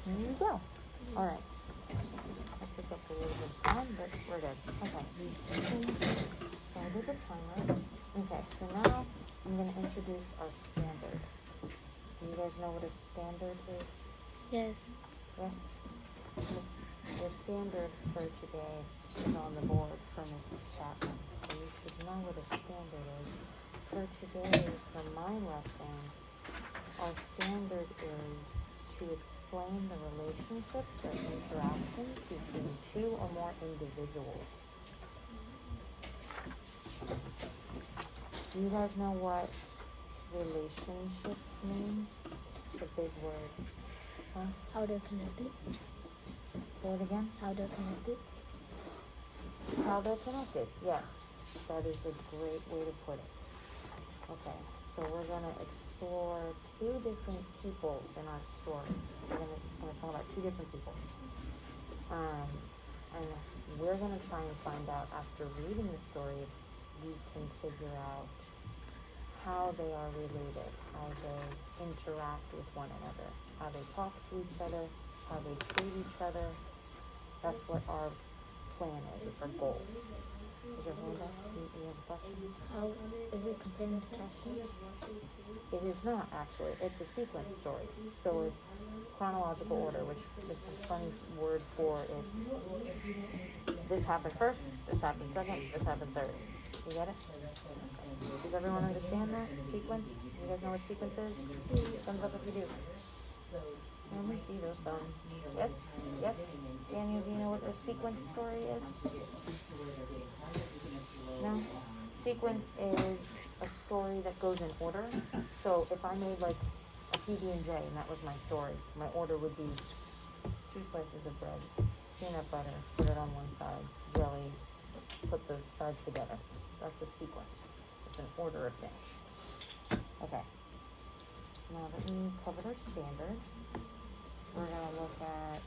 There you go. All right. That took up a little bit of time, but we're good. Okay. So I did the timer. Okay, so now I'm going to introduce our standard. Do you guys know what a standard is? Yes. Yes? Your standard for today is on the board for Mrs. Chapman. So you should know what a standard is. For today, for my lesson, our standard is to explain the relationships or interactions between two or more individuals. Do you guys know what relationships means? It's a big word. Huh? How they're connected. Say it again. How they're connected. How they're connected. Yes, that is a great way to put it. Okay, so we're going to explore two different peoples in our story. It's going to talk about two different people. And we're going to try and find out, after reading the story, if we can figure out how they are related, how they interact with one another, how they talk to each other, how they treat each other. That's what our plan is, it's our goal. Is your hand up? You have a question? How is it comparing to Testament? It is not, actually. It's a sequence story. So it's chronological order, which is a funny word for it's this happened first, this happened second, this happened third. You get it? Okay. Does everyone understand that? Sequence? You guys know what sequence is? Thumbs up if you do. Let me see those thumbs. Yes? Yes? Daniel, do you know what a sequence story is? No? Sequence is a story that goes in order. So if I made like a PB&J and that was my story, my order would be 2 slices of bread, peanut butter, put it on one side, jelly, put the sides together. That's a sequence. It's an order of things. Okay. Now that we covered our standard, we're going to look at,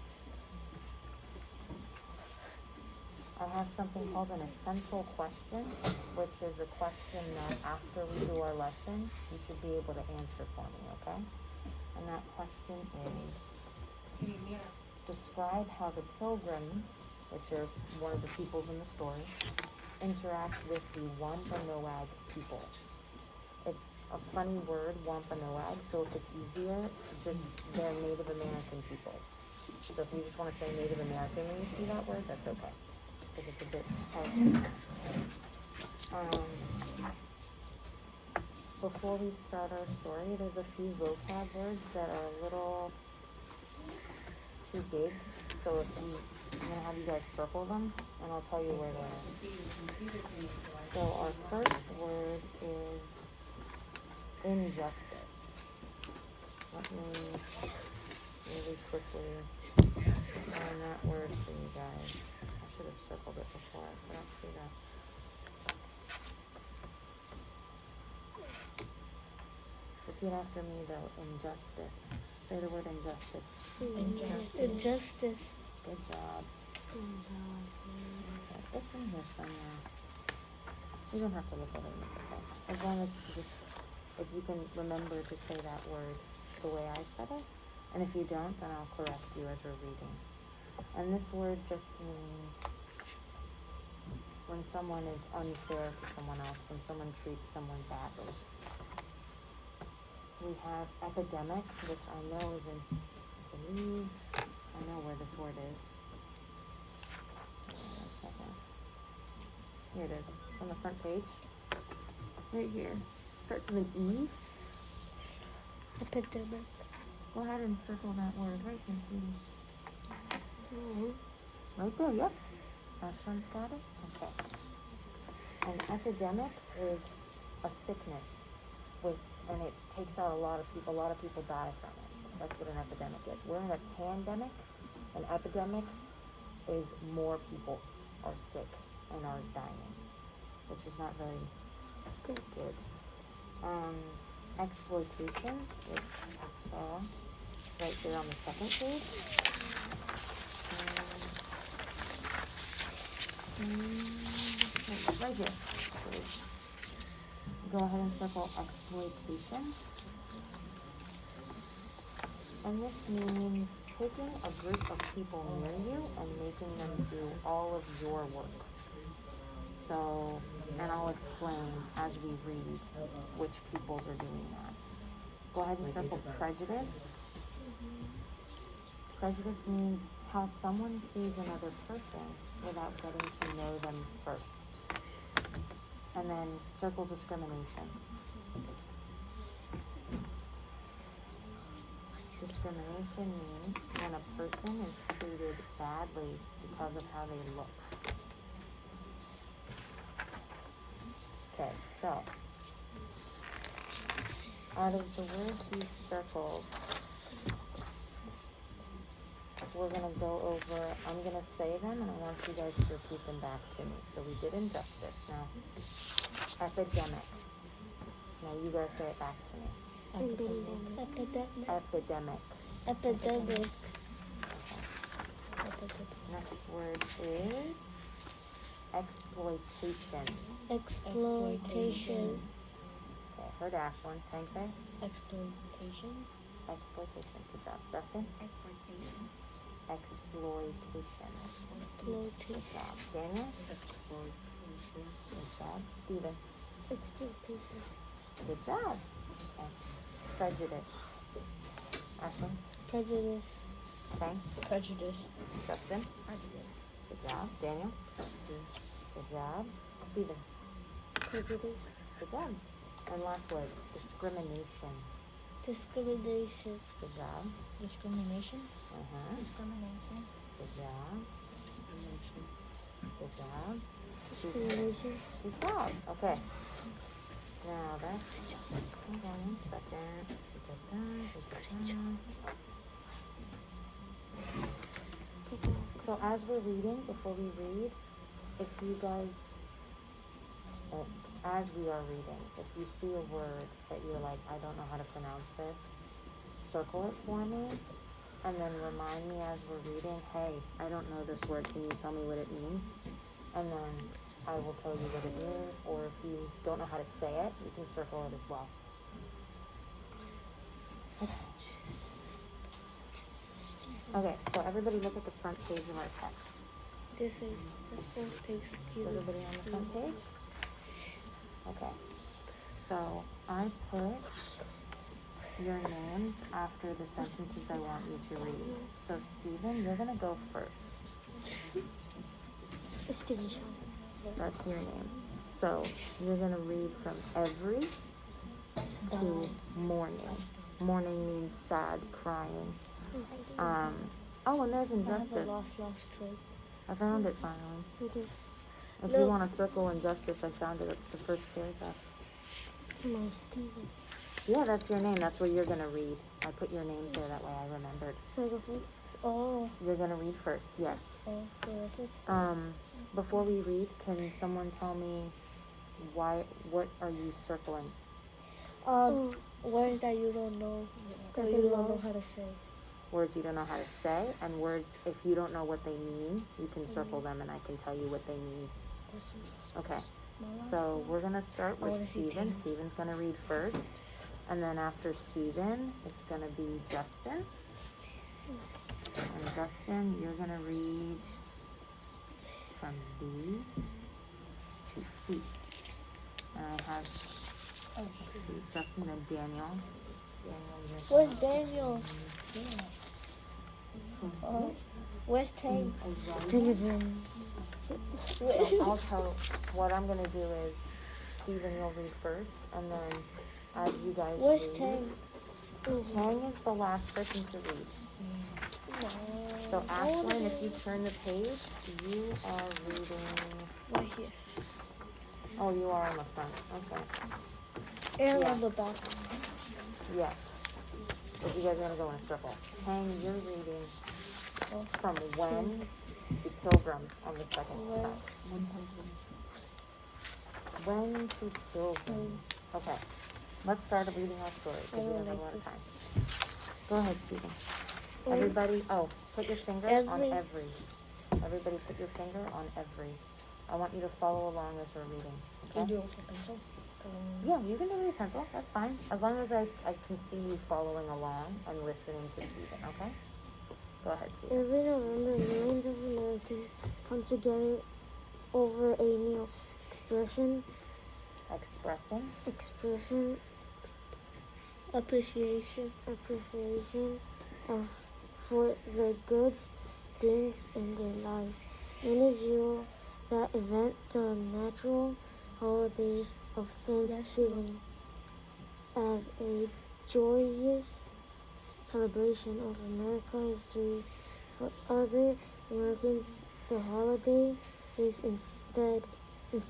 I have something called an essential question, which is a question that after we do our lesson, you should be able to answer for me, okay? And that question is, describe how the pilgrims, which are one of the peoples in the story, interact with the Wampanoag people. It's a funny word, Wampanoag, so if it's easier, just they're Native American peoples. So if you just want to say Native American when you see that word, that's okay. Because it's a bit hard. Before we start our story, there's a few vocab words that are a little too big. So if I'm going to have you guys circle them, and I'll tell you where they are. So our first word is injustice. Let me really quickly find that word for you guys. I should have circled it before. I forgot to do that. Repeat after me though. Injustice. Say the word injustice. Injustice. Good job. Okay, it's in here somewhere. You don't have to look at it. It's okay. As long as you just, if you can remember to say that word the way I said it, and if you don't, then I'll correct you as we're reading. And this word just means when someone is unfair to someone else, when someone treats someone badly. We have epidemic, which I know is in, I believe, I know where this word is. Wait a second. Here it is. It's on the front page. Right here. Starts with an E. Epidemic. Go ahead and circle that word right there, sweetie. Right there, yep. Our son's got it? Okay. An epidemic is a sickness and it takes out a lot of people die from it. That's what an epidemic is. We're in a pandemic. An epidemic is more people are sick and are dying, which is not very good. Exploitation, which I saw right there on the second page. Right here. Go ahead and circle exploitation. And this means taking a group of people near you and making them do all of your work. So, and I'll explain as we read which peoples are doing that. Go ahead and circle prejudice. Prejudice means how someone sees another person without getting to know them first. And then circle discrimination. Discrimination means when a person is treated badly because of how they look. Okay, so out of the words you circled, we're going to go over, I'm going to say them and I want you guys to repeat them back to me. So we did injustice. Now, epidemic. Now you guys say it back to me. Epidemic. Epidemic. Next word is exploitation. Exploitation. Okay, heard Ashlyn. Tang say? Exploitation. Exploitation. Good job. Dustin? Exploitation. Exploitation. Good job. Daniel? Exploitation. Good job. Steven? Exploitation. Good job. Okay. Prejudice. Ashlyn? Prejudice. Tang? Prejudice. Dustin? Prejudice. Good job. Daniel? Good job. Steven? Prejudice. Good job. And last word, discrimination. Discrimination. Good job. Discrimination. Discrimination. Good job. Good job. Discrimination. Good job. Okay. Now that's, hold on one second. So as we're reading, before we read, if you guys, as we are reading, if you see a word that you're like, I don't know how to pronounce this, circle it for me, and then remind me as we're reading, hey, I don't know this word, can you tell me what it means? And then I will tell you what it means, or if you don't know how to say it, you can circle it as well. Okay, so everybody look at the front page of our text. This is the first takes Everybody on the front page? Okay, so I put your names after the sentences I want you to read. So Stephen, you're gonna go first. Estimation. That's your name. So you're gonna read from every to morning. Morning means sad, crying. Oh, and there's I have a injustice. lost twin. I found it finally. Okay. If No. you want to circle injustice, I found it at the first paragraph. To my Steven. Yeah, that's your name. That's what you're gonna read. I put your names there, that way I remembered. So I go first? Oh. You're gonna read first, yes. Oh, so this is Before we read, can someone tell me what are you circling? words that you don't know, or you don't know how to say. Words you don't know how to say, and words, if you don't know what they mean, you can circle them and I can tell you what they mean. Okay, so we're gonna start I with wanna see Steven. Tim. Steven's gonna read first, and then after Steven, it's gonna be Justin. And Justin, you're gonna read from B to C. And I have Justin and Daniel. Where's Daniel? Where's Tank? Tank is in. I'll tell, what I'm gonna do is, Steven, you'll read first, and then as you guys Where's read, Tank? Tang is the last person to read. So Ashlyn, if you turn the page, you are reading, Right here. oh, you are on the front, okay. And Yeah. on the back. Yes. If you guys are gonna go in a circle. Tang, you're reading from when to pilgrims on the second When. side. When to pilgrims. Okay. Let's start reading our story because we don't have a lot of time. Go ahead, Stephen. Everybody, put your finger on Every. every. Everybody put your finger on every. I want you to follow along as we're reading. Can Okay? you do it with a pencil? Yeah, you can do it with a pencil. That's fine. As long as I can see you following along and listening to Stephen, okay? Go ahead, Stephen. Every November, millions of Americans come together over a meal, expressing appreciation of for the good things in their lives. Many view that event the natural holiday of Thanksgiving as a joyous celebration of American history. For other Americans, the holiday is instead You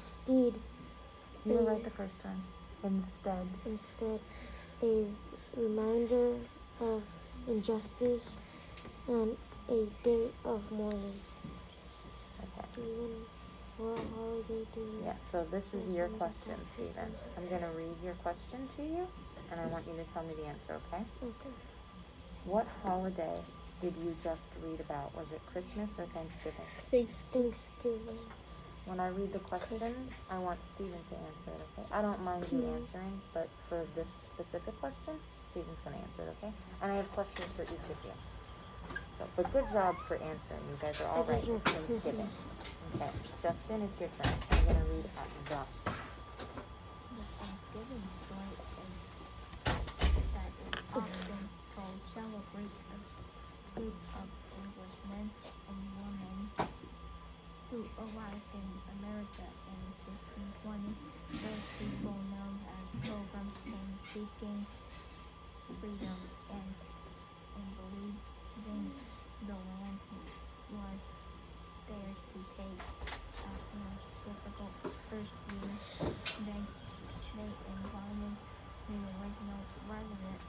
were right the first time. Instead. a reminder of injustice and a day of mourning. Okay. Stephen, what holiday do you? Yeah, so this is your question, Stephen. I'm going to read your question to you, and I want you to tell me the answer, okay? Okay. What holiday did you just read about? Was it Christmas or Thanksgiving? Thanksgiving. When I read the question, I want Stephen to answer it, okay? I don't mind you answering, but for this specific question, Stephen's going to answer it, okay? And I have questions for each of you. So, but good job for answering. You guys are all right. It's Thanksgiving. Okay, Justin, it's your turn. I'm going to read at the. The Thanksgiving story is that it often told celebrate a group of Englishmen and women who arrived in America in 1620. Those people known as pilgrims came seeking freedom and believing the land was theirs to take. After a difficult first year, they invited the original residents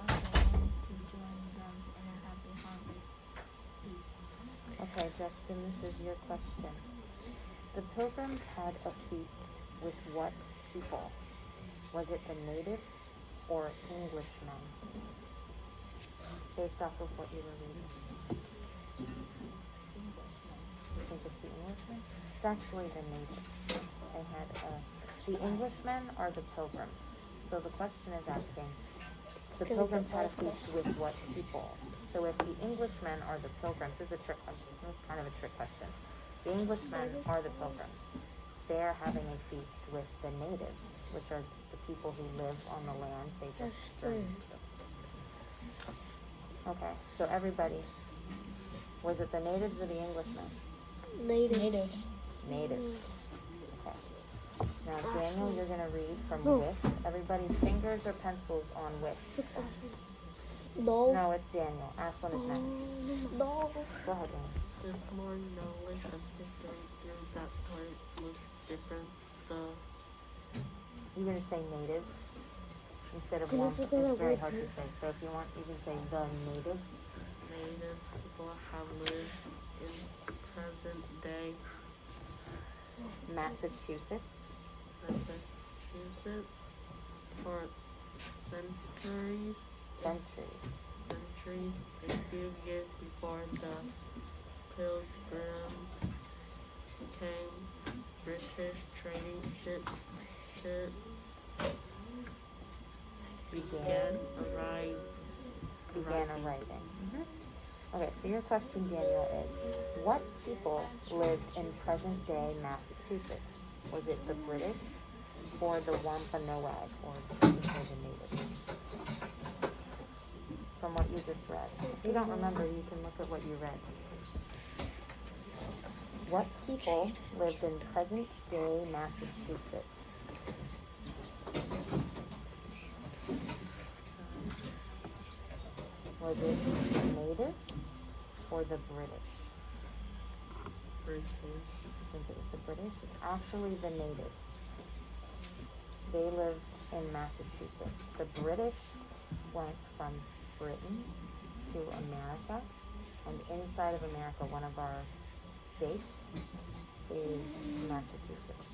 of the land to join them in a happy harvest feast. Okay, Justin, this is your question. The Pilgrims had a feast with what people? Was it the natives or Englishmen? Based off of what you were reading. Englishmen. You think it's the Englishmen? It's actually the natives. They had the Englishmen are the Pilgrims. So the question is asking, the Pilgrims had a feast with what people? So if the Englishmen are the Pilgrims, this is a trick question. It's kind of a trick question. The Englishmen are the Pilgrims. They're having a feast with the natives, which are the people who live on the land they just journeyed to. Okay, so everybody, was it the natives or the Englishmen? Native. Natives. Okay. Now, Daniel, you're going to read from with. Everybody's fingers or pencils on with. It's Ashley. No, it's Daniel. Ashlyn is next. No. Go ahead, Daniel. With more knowledge of history through that part looks different. You're going to say natives instead of Can I one. take a It's very look? hard to say. So if you want, you can say the natives. native people have lived in present day Massachusetts. Massachusetts for centuries. A few years before the Pilgrims came, British trading ships began arriving. Okay, so your question, Daniel, is what people lived in present-day Massachusetts? Was it the British or the Wampanoag or the natives? From what you just read. If you don't remember, you can look at what you read. What people lived in present-day Massachusetts? Was it the natives or the British? British. I think it was the British. It's actually the natives. They lived in Massachusetts. The British went from Britain to America, and inside of America, one of our states is Massachusetts.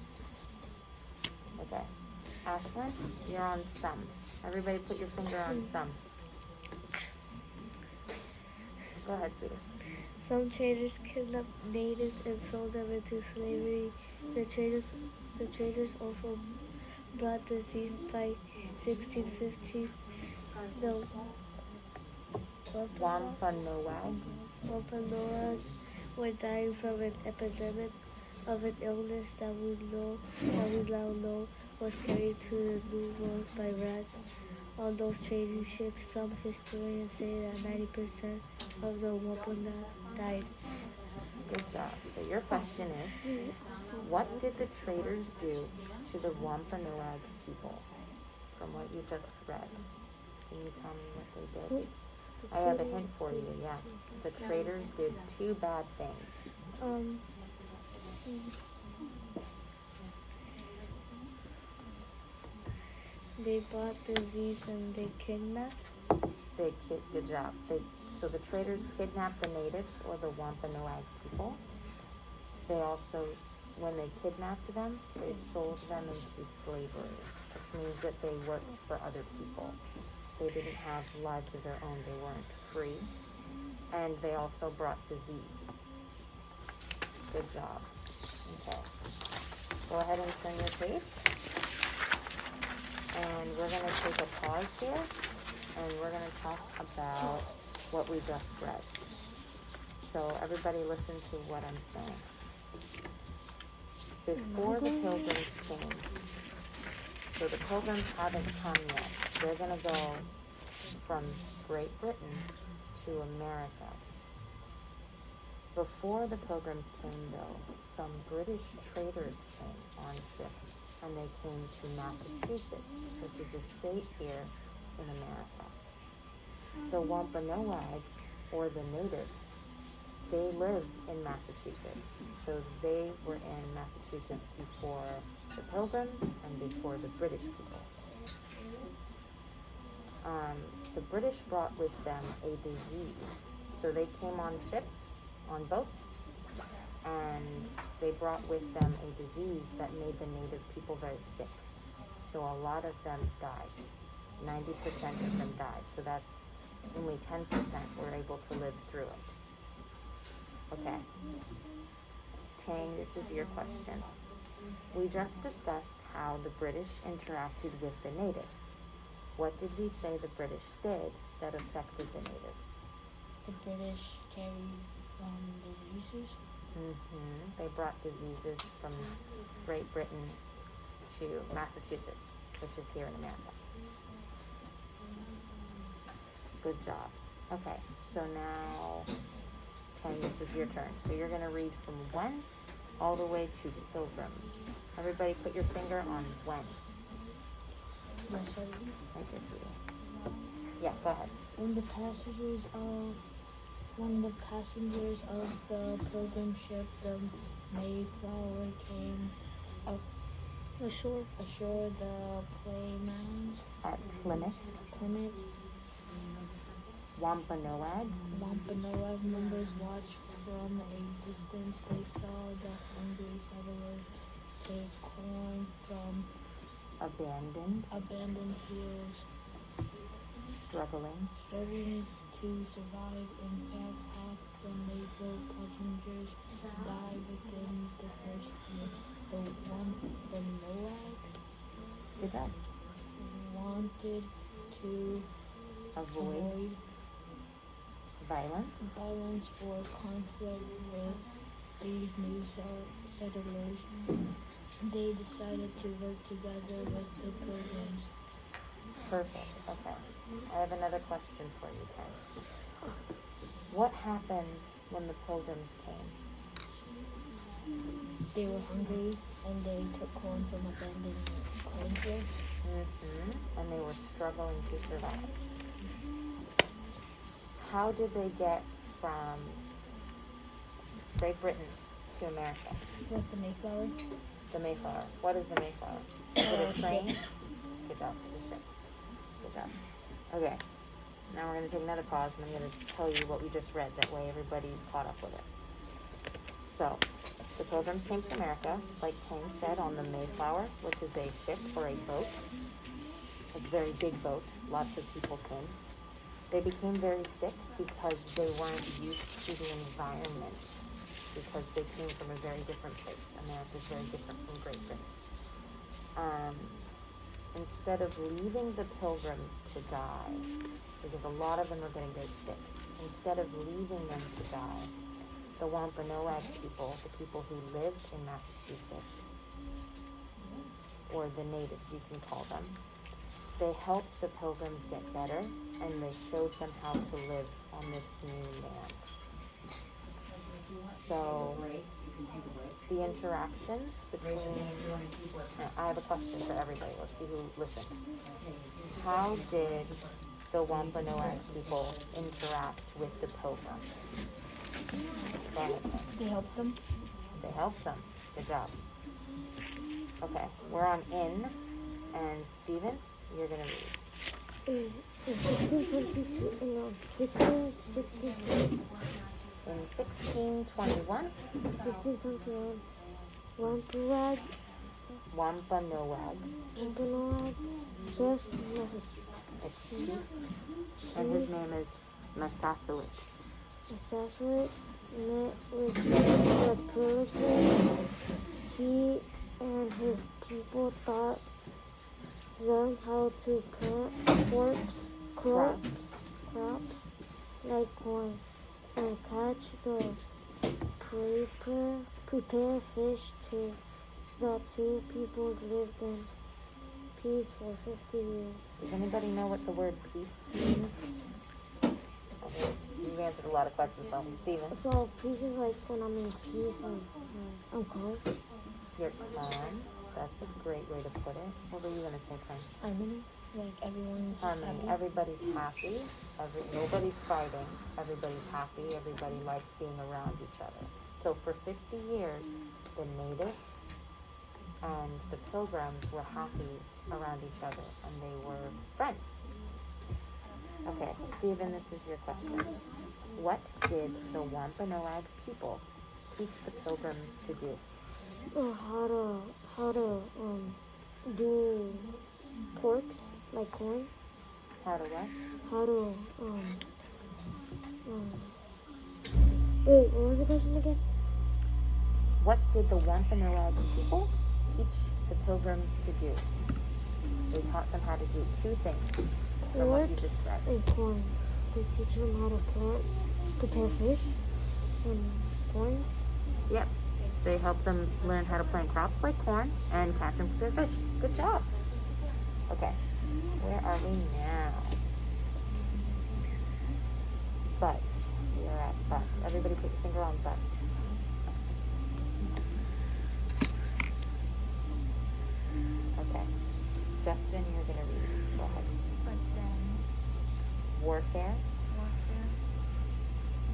Okay. Ashlyn, you're on some. Everybody put your finger on some. Go ahead, sweetie. Some traders kidnapped natives and sold them into slavery. The traders also brought the feast by 1650. The Wampanoag. Wampanoag were dying from an epidemic of an illness that we now know was carried to the New World by rats. On those trading ships, some historians say that 90% of the Wampanoag died. Good job. So your question is, what did the traders do to the Wampanoag people? From what you just read, can you tell me what they did? I have a hint for you, yeah. The traders did two bad things. They brought disease and they kidnapped. Good job. So the traders kidnapped the natives or the Wampanoag people. They also, when they kidnapped them, they sold them into slavery, which means that they worked for other people. They didn't have lives of their own. They weren't free. And they also brought disease. Good job. Okay. Go ahead and turn your page. And we're going to take a pause here. And we're going to talk about what we just read. So everybody listen to what I'm saying. Before the Pilgrims came, so the Pilgrims haven't come yet. They're going to go from Great Britain to America. Before the Pilgrims came, though, some British traders came on ships, and they came to Massachusetts, which is a state here in America. The Wampanoag, or the natives, they lived in Massachusetts. So they were in Massachusetts before the Pilgrims and before the British people. The British brought with them a disease. So they came on ships, on boats, and they brought with them a disease that made the native people very sick. So a lot of them died. 90% of them died. So that's only 10% were able to live through it. Okay. Tang, this is your question. We just discussed how the British interacted with the natives. What did we say the British did that affected the natives? The British carried diseases. They brought diseases from Great Britain to Massachusetts, which is here in America. Good job. Okay, so now, Ken, this is your turn. So you're going to read from when all the way to Pilgrims. Everybody put your finger on when. Yes, I do. Right here, sweetie. Yeah, go ahead. When the passengers of the Pilgrim ship, the Mayflower, came ashore the Plymouth, At Plymouth, Wampanoag, members watched from a distance. They saw the hungry settlers take corn from abandoned fields, struggling. to survive. In fact, half the Mayfield passengers died within the first year. The Noags Good job. wanted to Avoid violence. or conflict with these new settlers. They decided to work together with the Pilgrims. Perfect. Okay. I have another question for you, Ken. What happened when the Pilgrims came? They were hungry and they took corn from abandoned cornfields. And they were struggling to survive. How did they get from Great Britain to America? With the Mayflower. The Mayflower. What is the Mayflower? Is it a train? Good job. It's a ship. Good job. Okay. Now we're going to take another pause and I'm going to tell you what we just read. That way everybody's caught up with it. So, the Pilgrims came to America, like King said, on the Mayflower, which is a ship or a boat. A very big boat. Lots of people came. They became very sick because they weren't used to the environment, because they came from a very different place. America is very different from Great Britain. Instead of leaving the Pilgrims to die, because a lot of them were getting very sick, instead of leaving them to die, the Wampanoag people, the people who lived in Massachusetts, or the natives you can call them, they helped the Pilgrims get better, and they showed them how to live on this new land. So, the interactions between, I have a question for everybody, let's see who listened. How did the Wampanoag people interact with the Pilgrims? Go ahead. They help them. They helped them. Good job. Okay, we're on in, and Stephen, you're gonna read. In 1622, no, 1662, In 1621, 1621, Wampanoag, Wampanoag, just Massachusetts, it's chief, and his name is Massasoit. Massachusetts met with the Pilgrims. He and his people taught them how to plant crops like corn, and catch the prepare fish too. The two peoples lived in peace for 50 years. Does anybody know what the word peace means? Okay, you've answered a lot of questions, so Stephen, So peace is like when I'm in peace and I'm calm. you're calm. That's a great way to put it. What were you gonna say, Frank? Harmony. Like everyone's Harmony. happy. Everybody's happy. Nobody's fighting. Everybody's happy. Everybody likes being around each other. So for 50 years, the natives and the Pilgrims were happy around each other, and they were friends. Okay, Stephen, this is your question. What did the Wampanoag people teach the Pilgrims to do? How to do porks like corn. How to what? How to wait, what was the question again? What did the Wampanoag people teach the Pilgrims to do? They taught them how to do two things from what you Porks just said. and corn. They teach them how to prepare fish and corn. Yep. They help them learn how to plant crops like corn and catch and prepare fish. Good job. Okay. Where are we now? But. We are at but. Everybody put your finger on but. Okay. Justin, you're going to read. Go ahead. But then Warfare, warfare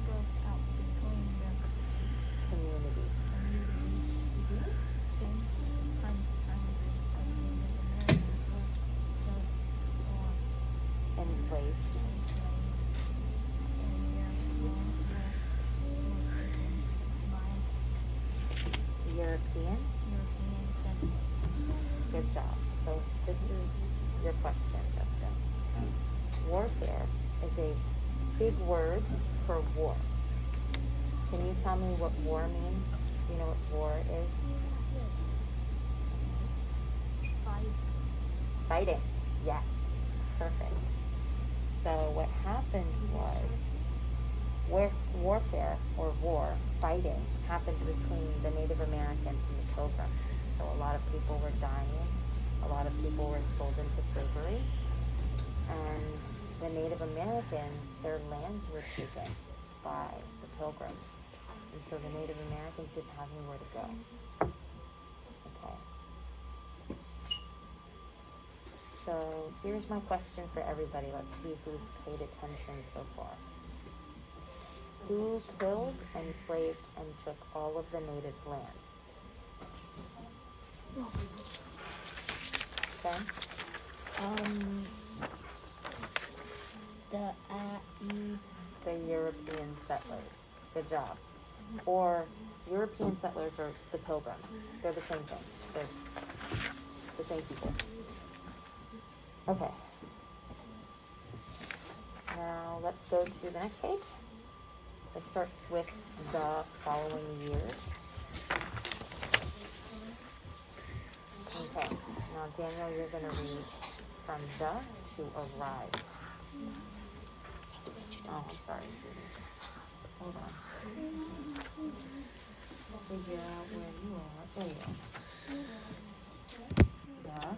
broke out between the communities. communities. Two hundreds of Native Americans were killed or Enslaved. enslaved, and their lands were taken by European. European settlers. Good job. So this is your question, Justin. Warfare is a big word for war. Can you tell me what war means? Do you know what war is? Fight. Fighting. Yes. Perfect. So what happened was warfare or war, fighting, happened between the Native Americans and the Pilgrims. So a lot of people were dying. A lot of people were sold into slavery. And the Native Americans, their lands were taken by the Pilgrims. And so the Native Americans didn't have anywhere to go. Okay. So here's my question for everybody. Let's see who's paid attention so far. Who killed, enslaved, and took all of the natives' lands? Okay. The European settlers. Good job. Or European settlers or the Pilgrims. They're the same thing. They're the same people. Okay. Now let's go to the next page. It starts with the following years. Okay. Now Daniel, you're going to read from the to arrive. Oh, I'm sorry, sweetie. Hold on. Figure out where you are. There you are. Yeah.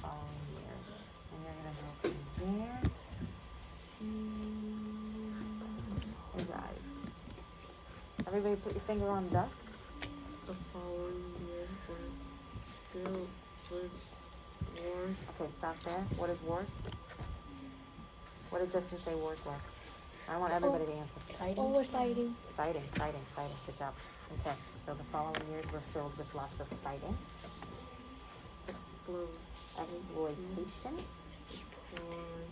Following years. And you're gonna go from there to arrive. Everybody put your finger on the. The following year were still with wars. Okay, stop there. What is worse? What did Justin say worse was? I want everybody to answer. What was fighting? Fighting. Good job. Okay, so the following years were filled with lots of fighting, exploitation,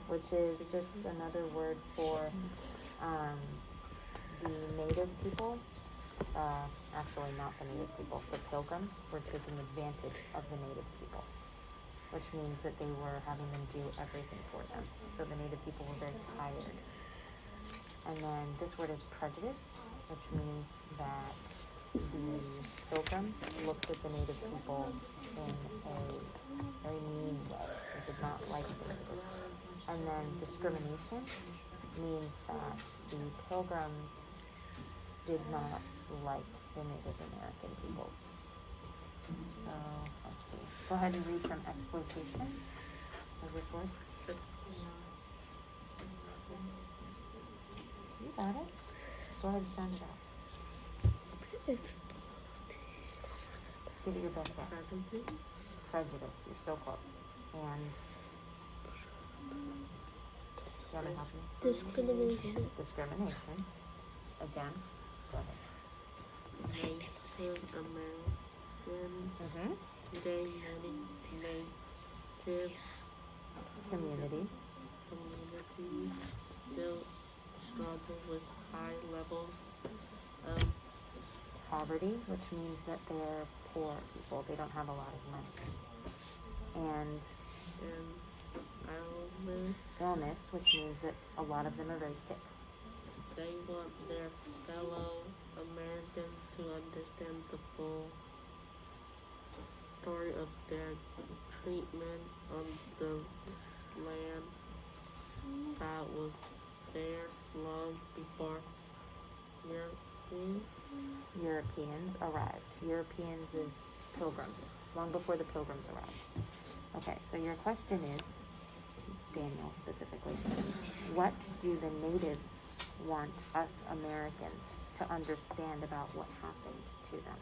which is just another word for the native people. Actually, not the native people. The pilgrims were taking advantage of the native people, which means that they were having them do everything for them. So the native people were very tired. And then this word is prejudice, which means that the pilgrims looked at the native people in a very mean way. They did not like the natives. And then discrimination means that the pilgrims did not like the Native American peoples. So, let's see. Go ahead and read from exploitation. What is this word? You got it. Go ahead and sound it out. Give it your best shot. Prejudice. You're so close. And you want to help me? Discrimination. Discrimination against. Go ahead. Native Americans. Mm-hmm. They native Communities. communities still struggle with high levels of Poverty, which means that they're poor people. They don't have a lot of money. And illness, which means that a lot of them are very sick. they want their fellow Americans to understand the full story of their treatment on the land that was theirs long before Europeans arrived. Europeans is pilgrims, long before the pilgrims arrived. Okay, so your question is, Daniel specifically, what do the natives want us Americans to understand about what happened to them?